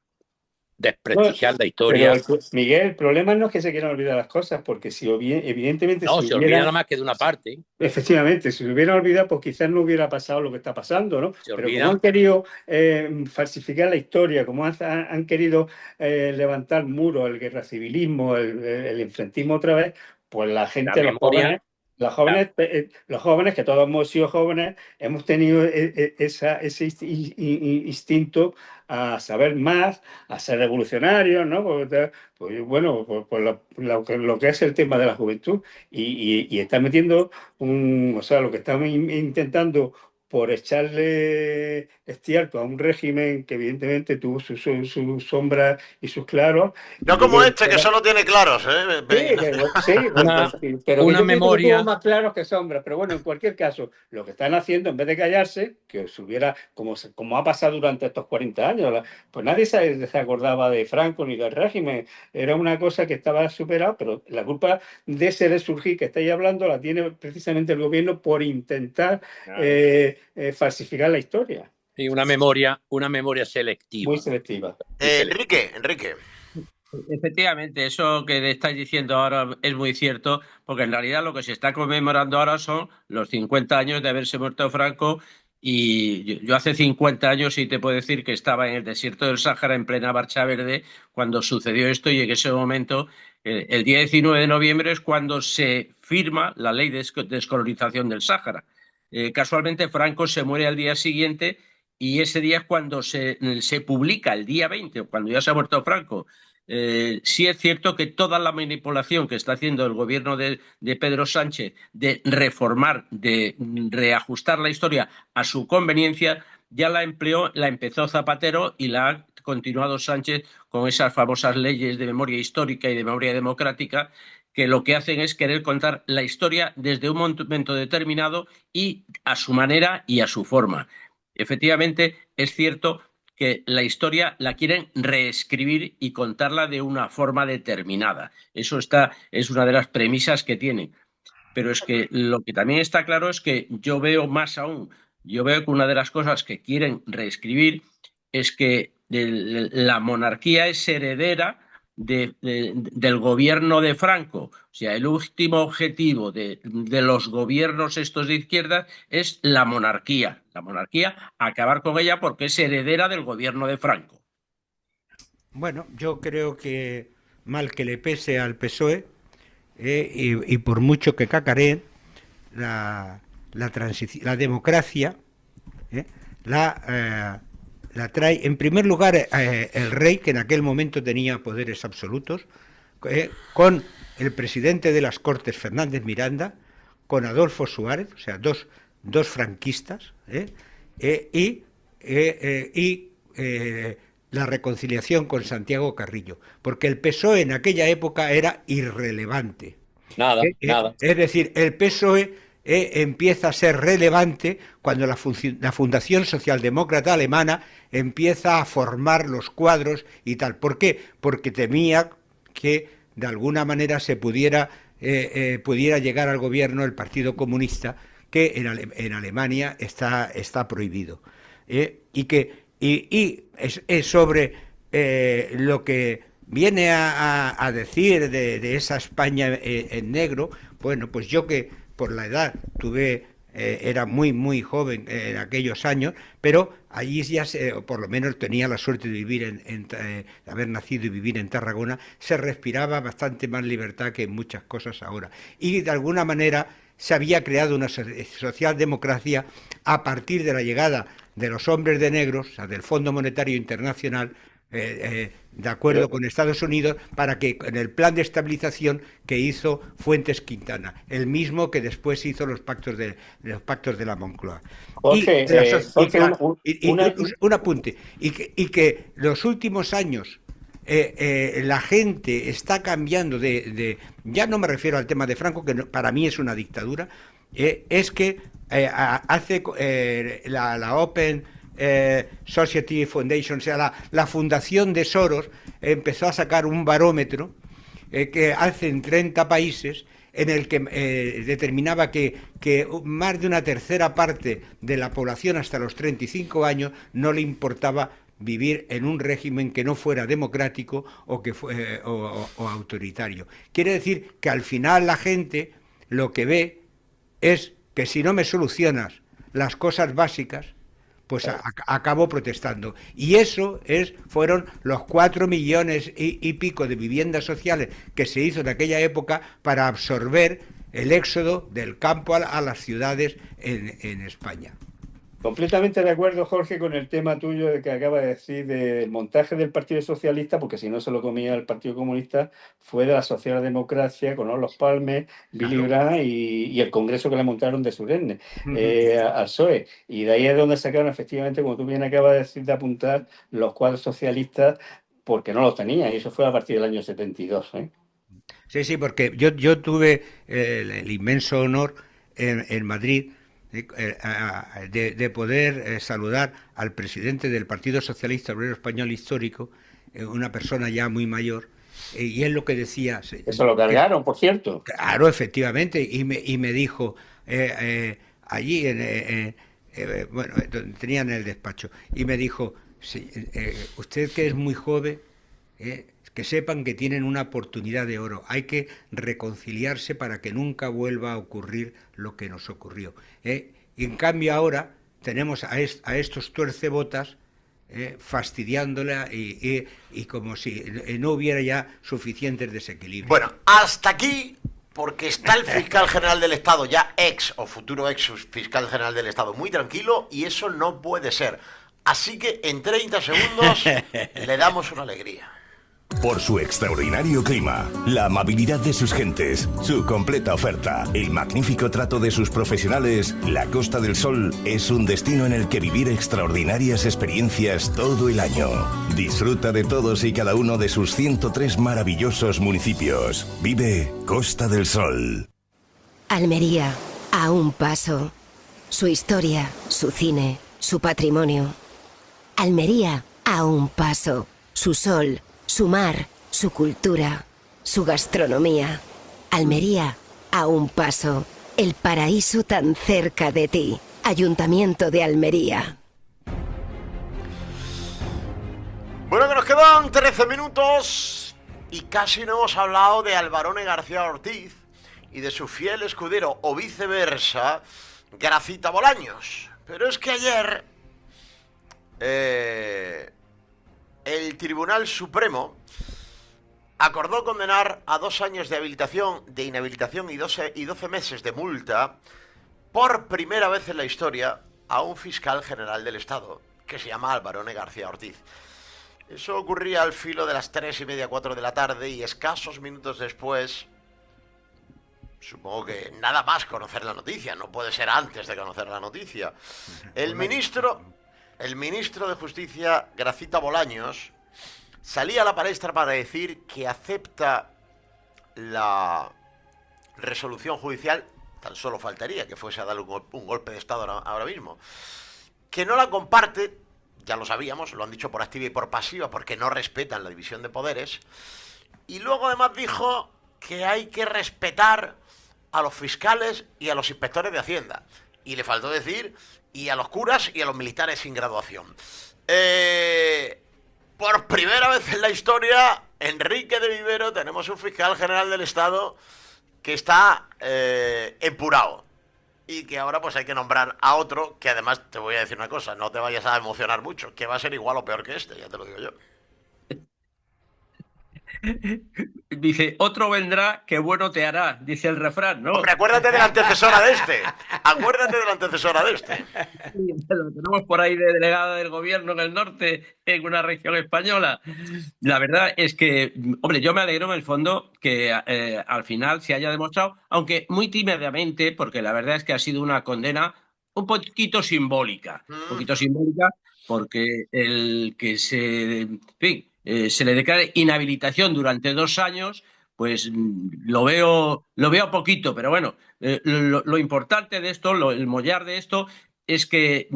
desprestigiar la historia. Pero, Miguel, el problema no es que se quieran olvidar las cosas, porque si evidentemente No, si se hubiera, olvida nada más que de una parte. efectivamente, si se hubiera olvidado, pues quizás no hubiera pasado lo que está pasando, ¿no? Se Pero olvida. como han querido falsificar la historia, como han querido levantar muros, el guerracivilismo, el enfrentismo otra vez, pues la gente, La memoria. Los jóvenes, que todos hemos sido jóvenes, hemos tenido ese instinto a saber más, a ser revolucionarios, ¿no? Pues, bueno, pues lo que es el tema de la juventud y está metiendo o sea, lo que estamos intentando por echarle estiércol a un régimen que evidentemente tuvo sus sombras y sus claros. No como este, que solo tiene claros, ¿eh? Sí, pero una yo memoria. tuvo más claros que sombras. Pero bueno, en cualquier caso, lo que están haciendo, en vez de callarse, que se hubiera, como ha pasado durante estos 40 años, pues nadie se acordaba de Franco ni del régimen. Era una cosa que estaba superada, pero la culpa de ese resurgir que estáis hablando la tiene precisamente el gobierno por intentar falsificar la historia. Y una memoria selectiva. Muy selectiva. Enrique. Efectivamente, eso que estáis diciendo ahora es muy cierto, porque en realidad lo que se está conmemorando ahora son los 50 años de haberse muerto Franco, y yo hace 50 años sí te puedo decir que estaba en el desierto del Sáhara en plena Marcha Verde cuando sucedió esto, y en ese momento, el día 19 de noviembre es cuando se firma la ley de descolonización del Sáhara. Casualmente Franco se muere al día siguiente, y ese día es cuando se publica, el día 20, cuando ya se ha muerto Franco. Sí es cierto que toda la manipulación que está haciendo el gobierno de Pedro Sánchez de reformar, de reajustar la historia a su conveniencia, ya la empezó Zapatero y la ha continuado Sánchez con esas famosas leyes de memoria histórica y de memoria democrática, que lo que hacen es querer contar la historia desde un momento determinado y a su manera y a su forma. Efectivamente, es cierto que la historia la quieren reescribir y contarla de una forma determinada. Es una de las premisas que tienen. Pero es que lo que también está claro es que yo veo más aún, yo veo que una de las cosas que quieren reescribir es que la monarquía es heredera del gobierno de Franco. O sea, el último objetivo de los gobiernos estos de izquierda es la monarquía. La monarquía, acabar con ella porque es heredera del gobierno de Franco. Bueno, yo creo que mal que le pese al PSOE, y por mucho que cacareen, la democracia la trae, en primer lugar, el rey, que en aquel momento tenía poderes absolutos, con el presidente de las Cortes, Fernández Miranda, con Adolfo Suárez, o sea, dos franquistas, y la reconciliación con Santiago Carrillo, porque el PSOE en aquella época era irrelevante. Nada. Es decir, el PSOE empieza a ser relevante cuando la Fundación Socialdemócrata Alemana empieza a formar los cuadros y tal. ¿Por qué? Porque temía que de alguna manera se pudiera llegar al gobierno el Partido Comunista, que en Alemania está prohibido. Y es sobre lo que viene a decir de esa España en negro. Bueno, pues yo, que por la edad era muy joven en aquellos años, pero allí ya por lo menos tenía la suerte de vivir de haber nacido y vivir en Tarragona, se respiraba bastante más libertad que en muchas cosas ahora. Y de alguna manera se había creado una socialdemocracia a partir de la llegada de los hombres de negros, o sea, del Fondo Monetario Internacional, de acuerdo con Estados Unidos, para que en el plan de estabilización que hizo Fuentes Quintana, el mismo que después hizo los pactos de la Moncloa. Jorge, un apunte, y que los últimos años la gente está cambiando ya no me refiero al tema de Franco, que para mí es una dictadura, es que hace la Open Society Foundation, o sea, la fundación de Soros, empezó a sacar un barómetro que hace en 30 países, en el que determinaba que más de una tercera parte de la población hasta los 35 años no le importaba vivir en un régimen que no fuera democrático o autoritario. Quiere decir que al final la gente lo que ve es que si no me solucionas las cosas básicas, pues acabo protestando. Y eso fueron los 4 millones y pico de viviendas sociales que se hizo en aquella época para absorber el éxodo del campo a las ciudades en España. Completamente de acuerdo, Jorge, con el tema tuyo que acaba de decir del montaje del Partido Socialista, porque si no se lo comía el Partido Comunista, fue de la socialdemocracia con Olof Palme, Willy Brandt y el Congreso que le montaron de Surenne al PSOE. Y de ahí es donde sacaron, efectivamente, como tú bien acabas de decir, de apuntar los cuadros socialistas, porque no los tenían, y eso fue a partir del año 72. Sí, porque yo tuve el inmenso honor en Madrid de poder saludar al presidente del Partido Socialista Obrero Español Histórico, una persona ya muy mayor, y él lo que decía... Eso lo cargaron, por cierto. Claro, efectivamente, y me dijo, allí, bueno, tenían el despacho, y me dijo, sí, usted que es muy joven, que sepan que tienen una oportunidad de oro. Hay que reconciliarse para que nunca vuelva a ocurrir lo que nos ocurrió. Y en cambio ahora tenemos a estos tuercebotas fastidiándola y como si no hubiera ya suficientes desequilibrios. Bueno, hasta aquí, porque está el fiscal general del Estado, ya ex o futuro ex fiscal general del Estado, muy tranquilo, y eso no puede ser. Así que en 30 segundos le damos una alegría. Por su extraordinario clima, la amabilidad de sus gentes, su completa oferta, el magnífico trato de sus profesionales, la Costa del Sol es un destino en el que vivir extraordinarias experiencias todo el año. Disfruta de todos y cada uno de sus 103 maravillosos municipios. Vive Costa del Sol. Almería, a un paso. Su historia, su cine, su patrimonio. Almería a un paso. Su sol, su mar, su cultura, su gastronomía. Almería a un paso. El paraíso tan cerca de ti. Ayuntamiento de Almería. Bueno, que nos quedan 13 minutos y casi no hemos hablado de Albarone García Ortiz y de su fiel escudero, o viceversa, Gracita Bolaños. Pero es que ayer el Tribunal Supremo acordó condenar a 2 años de inhabilitación y 12 meses de multa por primera vez en la historia a un fiscal general del Estado que se llama Albarone García Ortiz. Eso ocurría al filo de las 3:30, 4 de la tarde, y escasos minutos después, supongo que nada más conocer la noticia, no puede ser antes de conocer la noticia, el ministro de Justicia, Gracita Bolaños, salía a la palestra para decir que acepta la resolución judicial, tan solo faltaría que fuese a darle un golpe de Estado ahora mismo, que no la comparte. Ya lo sabíamos, lo han dicho por activa y por pasiva, porque no respetan la división de poderes. Y luego además dijo que hay que respetar a los fiscales y a los inspectores de Hacienda. Y le faltó decir, y a los curas y a los militares sin graduación. Por primera vez en la historia, Enrique de Vivero, tenemos un fiscal general del Estado que está empurado. Y que ahora pues hay que nombrar a otro, que además te voy a decir una cosa, no te vayas a emocionar mucho, que va a ser igual o peor que este, ya te lo digo yo. Dice, otro vendrá que bueno te hará, dice el refrán, ¿no? Hombre, acuérdate de la antecesora de este. Acuérdate de la antecesora de este. Lo tenemos por ahí de delegada del gobierno en el norte, en una región española. La verdad es que, hombre, yo me alegro en el fondo que al final se haya demostrado, aunque muy tímidamente, porque la verdad es que ha sido una condena un poquito simbólica. Un poquito simbólica porque el que en fin, se le declare inhabilitación durante 2 años, pues lo veo poquito, pero bueno, lo importante de esto, el mollar de esto, es que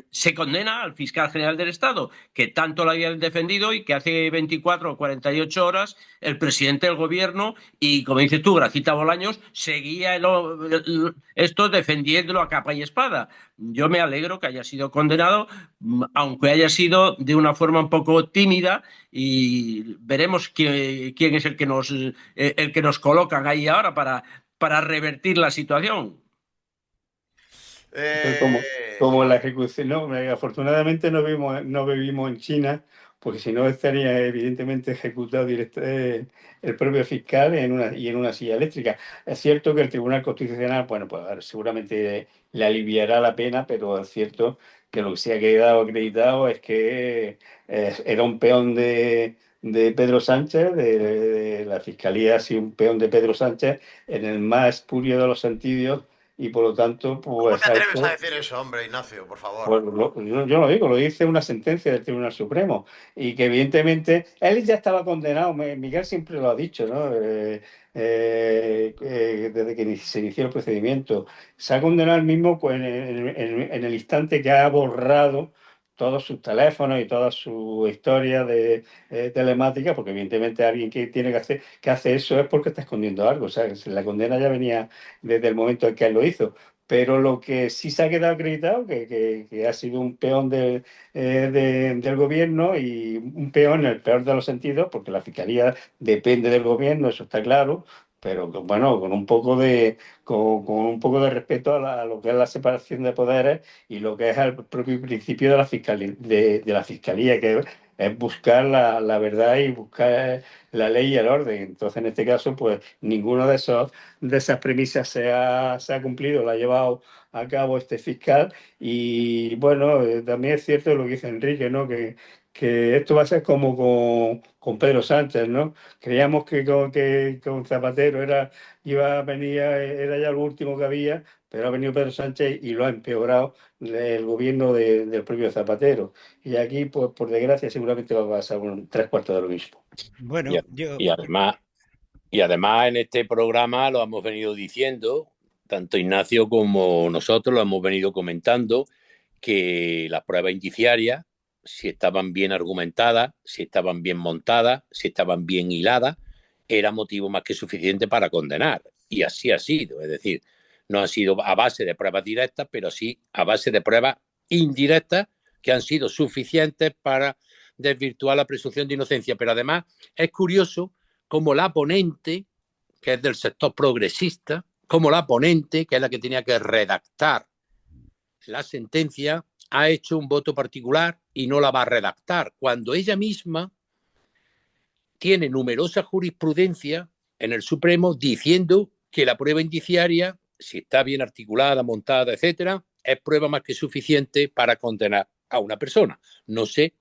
se condena al fiscal general del Estado, que tanto lo habían defendido y que hace 24 o 48 horas el presidente del gobierno y, como dices tú, Gracita Bolaños, seguía esto defendiéndolo a capa y espada. Yo me alegro que haya sido condenado, aunque haya sido de una forma un poco tímida, y veremos quién es el que nos colocan ahí ahora para revertir la situación. Como la ejecución, no, afortunadamente no vivimos en China, porque si no estaría evidentemente ejecutado el propio fiscal en una silla eléctrica. Es cierto que el Tribunal Constitucional, bueno, pues seguramente le aliviará la pena, pero es cierto que lo que se ha quedado acreditado es que era un peón de Pedro Sánchez, de la Fiscalía ha sido un peón de Pedro Sánchez en el más puro de los sentidos. Y por lo tanto, pues... ¿Cómo te atreves a decir eso, hombre, Ignacio, por favor? Pues yo lo digo, lo dice una sentencia del Tribunal Supremo. Y que evidentemente, él ya estaba condenado, Miguel siempre lo ha dicho, ¿no? Desde que se inició el procedimiento. Se ha condenado él mismo pues, en el instante que ha borrado todos sus teléfonos y toda su historia de telemática, porque evidentemente alguien que tiene que hacer eso es porque está escondiendo algo. O sea, la condena ya venía desde el momento en que él lo hizo. Pero lo que sí se ha quedado acreditado, que ha sido un peón del gobierno, y un peón en el peor de los sentidos, porque la Fiscalía depende del gobierno, eso está claro, pero bueno, con un poco de respeto a lo que es la separación de poderes y lo que es el propio principio de la Fiscalía, que es buscar la verdad y buscar la ley y el orden. Entonces, en este caso, pues ninguno de esas premisas se ha cumplido, la ha llevado a cabo este fiscal. Y bueno, también es cierto lo que dice Enrique, ¿no? Que esto va a ser como con Pedro Sánchez, ¿no? Creíamos que con Zapatero era ya lo último que había, pero ha venido Pedro Sánchez y lo ha empeorado el gobierno del propio Zapatero. Y aquí, pues, por desgracia, seguramente va a pasar un 3/4 de lo mismo. Bueno, y además en este programa lo hemos venido diciendo, tanto Ignacio como nosotros lo hemos venido comentando, que las pruebas indiciarias si estaban bien argumentadas, si estaban bien montadas, si estaban bien hiladas, era motivo más que suficiente para condenar. Y así ha sido. Es decir, no ha sido a base de pruebas directas, pero sí a base de pruebas indirectas que han sido suficientes para desvirtuar la presunción de inocencia. Pero además es curioso cómo la ponente, que es del sector progresista, como la ponente, que es la que tenía que redactar la sentencia, ha hecho un voto particular y no la va a redactar, cuando ella misma tiene numerosa jurisprudencia en el Supremo diciendo que la prueba indiciaria, si está bien articulada, montada, etcétera, es prueba más que suficiente para condenar a una persona. No sé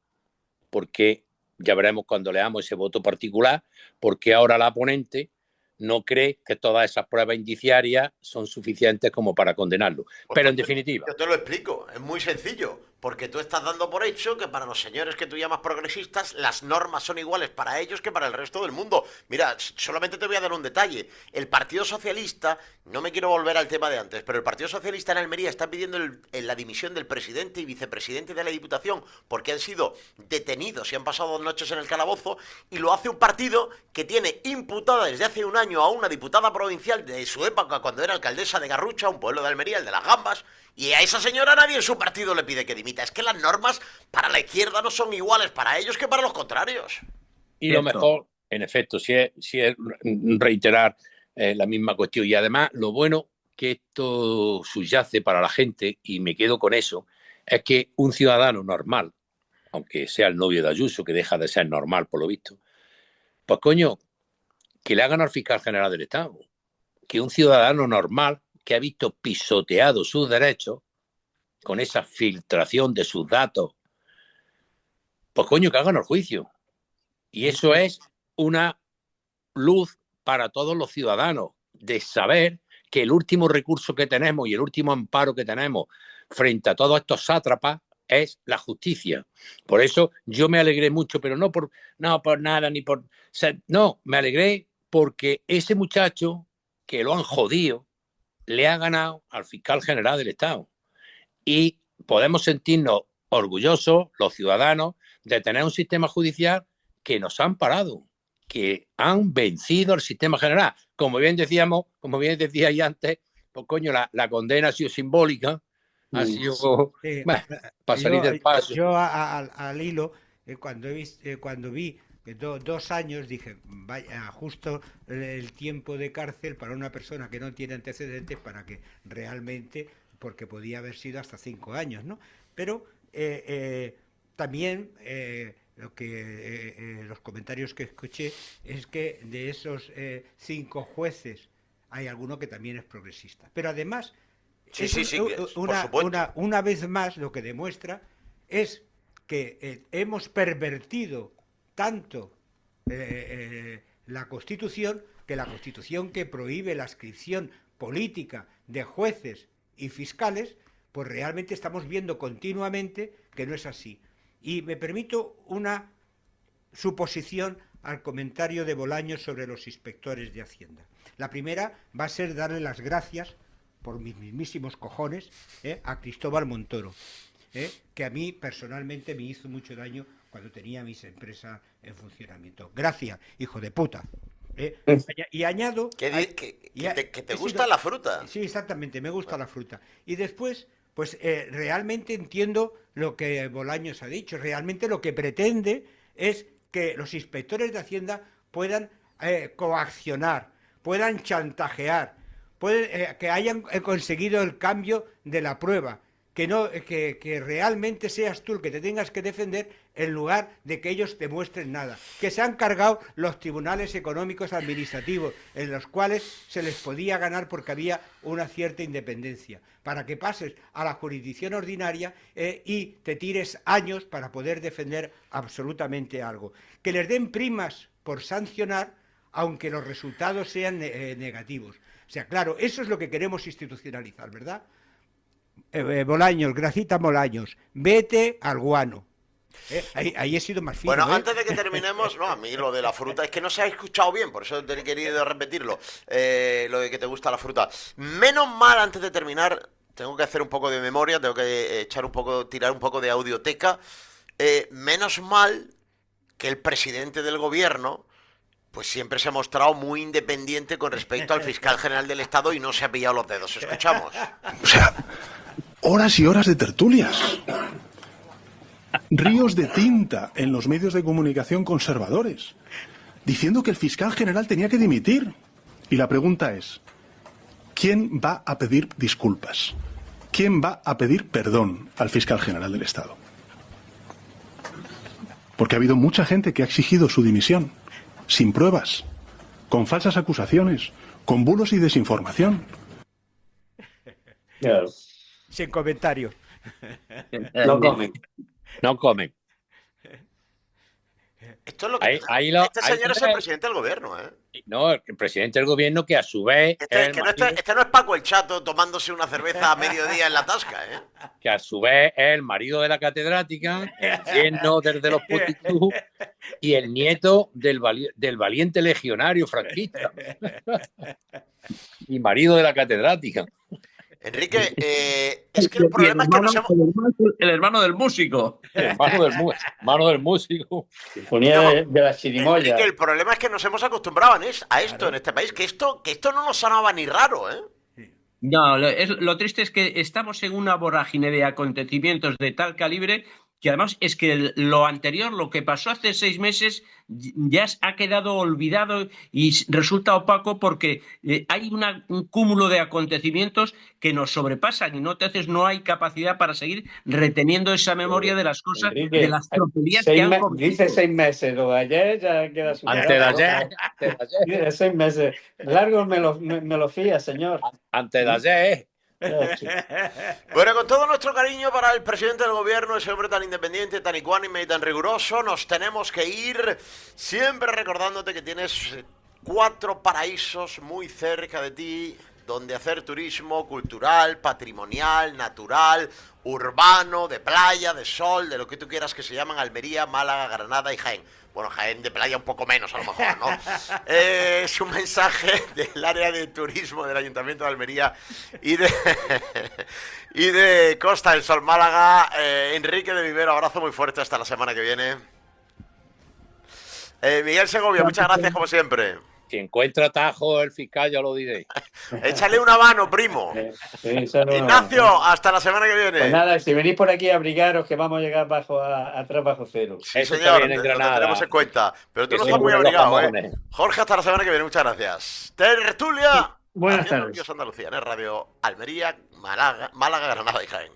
por qué, ya veremos cuando leamos ese voto particular, por qué ahora la ponente no cree que todas esas pruebas indiciarias son suficientes como para condenarlo. Pues Pero en definitiva... Yo te lo explico, es muy sencillo, porque tú estás dando por hecho que para los señores que tú llamas progresistas las normas son iguales para ellos que para el resto del mundo. Mira, solamente te voy a dar un detalle. El Partido Socialista, no me quiero volver al tema de antes, pero el Partido Socialista en Almería está pidiendo la dimisión del presidente y vicepresidente de la Diputación porque han sido detenidos y han pasado 2 noches en el calabozo, y lo hace un partido que tiene imputada desde hace un año a una diputada provincial de su época cuando era alcaldesa de Garrucha, un pueblo de Almería, el de las Gambas, y a esa señora nadie en su partido le pide que dimita. Es que las normas para la izquierda no son iguales para ellos que para los contrarios. Y lo mejor, en efecto, si es reiterar la misma cuestión. Y además, lo bueno que esto subyace para la gente, y me quedo con eso, es que un ciudadano normal, aunque sea el novio de Ayuso, que deja de ser normal por lo visto, pues coño, que le hagan al fiscal general del Estado. Que un ciudadano normal que ha visto pisoteados sus derechos con esa filtración de sus datos, pues coño, que hagan el juicio. Y eso es una luz para todos los ciudadanos, de saber que el último recurso que tenemos y el último amparo que tenemos frente a todos estos sátrapas es la justicia. Por eso yo me alegré mucho, pero no por nada, ni por... O sea, no, me alegré porque ese muchacho que lo han jodido le ha ganado al fiscal general del Estado. Y podemos sentirnos orgullosos, los ciudadanos, de tener un sistema judicial que nos han parado, que han vencido al sistema general. Como bien decíamos, como bien decía ya antes, pues coño, la condena ha sido simbólica, ha sido bueno, para salir del paso. Yo al hilo, cuando vi 2 años, dije, vaya, justo el tiempo de cárcel para una persona que no tiene antecedentes, para que realmente, porque podía haber sido hasta 5 años, ¿no? Pero también los comentarios que escuché es que de esos 5 jueces hay alguno que también es progresista. Pero además, una vez más lo que demuestra es que hemos pervertido tanto la Constitución, que la Constitución que prohíbe la adscripción política de jueces y fiscales, pues realmente estamos viendo continuamente que no es así. Y me permito una suposición al comentario de Bolaños sobre los inspectores de Hacienda. La primera va a ser darle las gracias, por mis mismísimos cojones, a Cristóbal Montoro, que a mí personalmente me hizo mucho daño cuando tenía mis empresas en funcionamiento. Gracias, hijo de puta. Y añado... Que te gusta la fruta. Sí, exactamente, me gusta la fruta. Y después, pues realmente entiendo lo que Bolaños ha dicho. Realmente lo que pretende es que los inspectores de Hacienda puedan coaccionar, puedan chantajear, que hayan conseguido el cambio de la prueba, que realmente seas tú el que te tengas que defender en lugar de que ellos te muestren nada. Que se han cargado los tribunales económicos administrativos, en los cuales se les podía ganar porque había una cierta independencia, para que pases a la jurisdicción ordinaria y te tires años para poder defender absolutamente algo. Que les den primas por sancionar, aunque los resultados sean negativos. O sea, claro, eso es lo que queremos institucionalizar, ¿verdad? Bolaños, Gracita Bolaños, vete al guano. Ahí he sido más fino. Bueno, antes de que terminemos, no, a mí lo de la fruta es que no se ha escuchado bien, por eso he querido repetirlo, lo de que te gusta la fruta. Menos mal, antes de terminar, tengo que hacer un poco de memoria, tengo que tirar un poco de audioteca. Menos mal que el presidente del gobierno pues siempre se ha mostrado muy independiente con respecto al fiscal general del Estado y no se ha pillado los dedos. Escuchamos. O sea, horas y horas de tertulias. Ríos de tinta en los medios de comunicación conservadores, diciendo que el fiscal general tenía que dimitir. Y la pregunta es, ¿quién va a pedir disculpas? ¿Quién va a pedir perdón al fiscal general del Estado? Porque ha habido mucha gente que ha exigido su dimisión, sin pruebas, con falsas acusaciones, con bulos y desinformación. Claro. Sin comentarios. No comen. No comen. Esto es lo que... Este señor es el presidente del gobierno, ¿eh? No, el presidente del gobierno que a su vez... Este no es Paco el Chato tomándose una cerveza a mediodía en la tasca, ¿eh? Que a su vez es el marido de la catedrática, el yerno desde los Potitú y el nieto del valiente legionario franquista. Y marido de la catedrática. Enrique, es que el problema es que nos hemos... El hermano del músico. El hermano del músico. Ponía de la chirimoya. Enrique, el problema es que nos hemos acostumbrado a esto en este país, que esto no nos sonaba ni raro, ¿eh? No, lo triste es que estamos en una vorágine de acontecimientos de tal calibre que además es que lo anterior, lo que pasó hace 6 meses, ya ha quedado olvidado y resulta opaco porque hay un cúmulo de acontecimienos que nos sobrepasan y entonces no hay capacidad para seguir reteniendo esa memoria de las cosas, Enrique, de las tropelías que han cometido. Dice 6 meses, lo de ayer ya queda superado. Antes de ayer. Dice 6 meses. Largo me lo fía, señor. Antes de ayer. Bueno, con todo nuestro cariño para el presidente del gobierno, ese hombre tan independiente, tan ecuánime y tan riguroso, nos tenemos que ir, siempre recordándote que tienes 4 paraísos muy cerca de ti, donde hacer turismo cultural, patrimonial, natural, urbano, de playa, de sol, de lo que tú quieras, que se llaman Almería, Málaga, Granada y Jaén. Bueno, Jaén de playa un poco menos a lo mejor, ¿no? Es un mensaje del área de turismo del Ayuntamiento de Almería y de Costa del Sol Málaga. Enrique de Vivero, abrazo muy fuerte, hasta la semana que viene. Miguel Segovia, muchas gracias como siempre. Si encuentra atajo el fiscal, ya lo diré. Échale una mano, primo. Sí, Ignacio, hasta la semana que viene. Pues nada, si venís por aquí, abrigaros que vamos a llegar atrás bajo cero. Sí, señor, lo tenemos en cuenta. Pero tú no estás muy abrigado, ¿eh? Jorge, hasta la semana que viene, muchas gracias. Tertulia. Buenas tardes. Andalucía, en Radio Almería, Málaga, Granada y Jaén.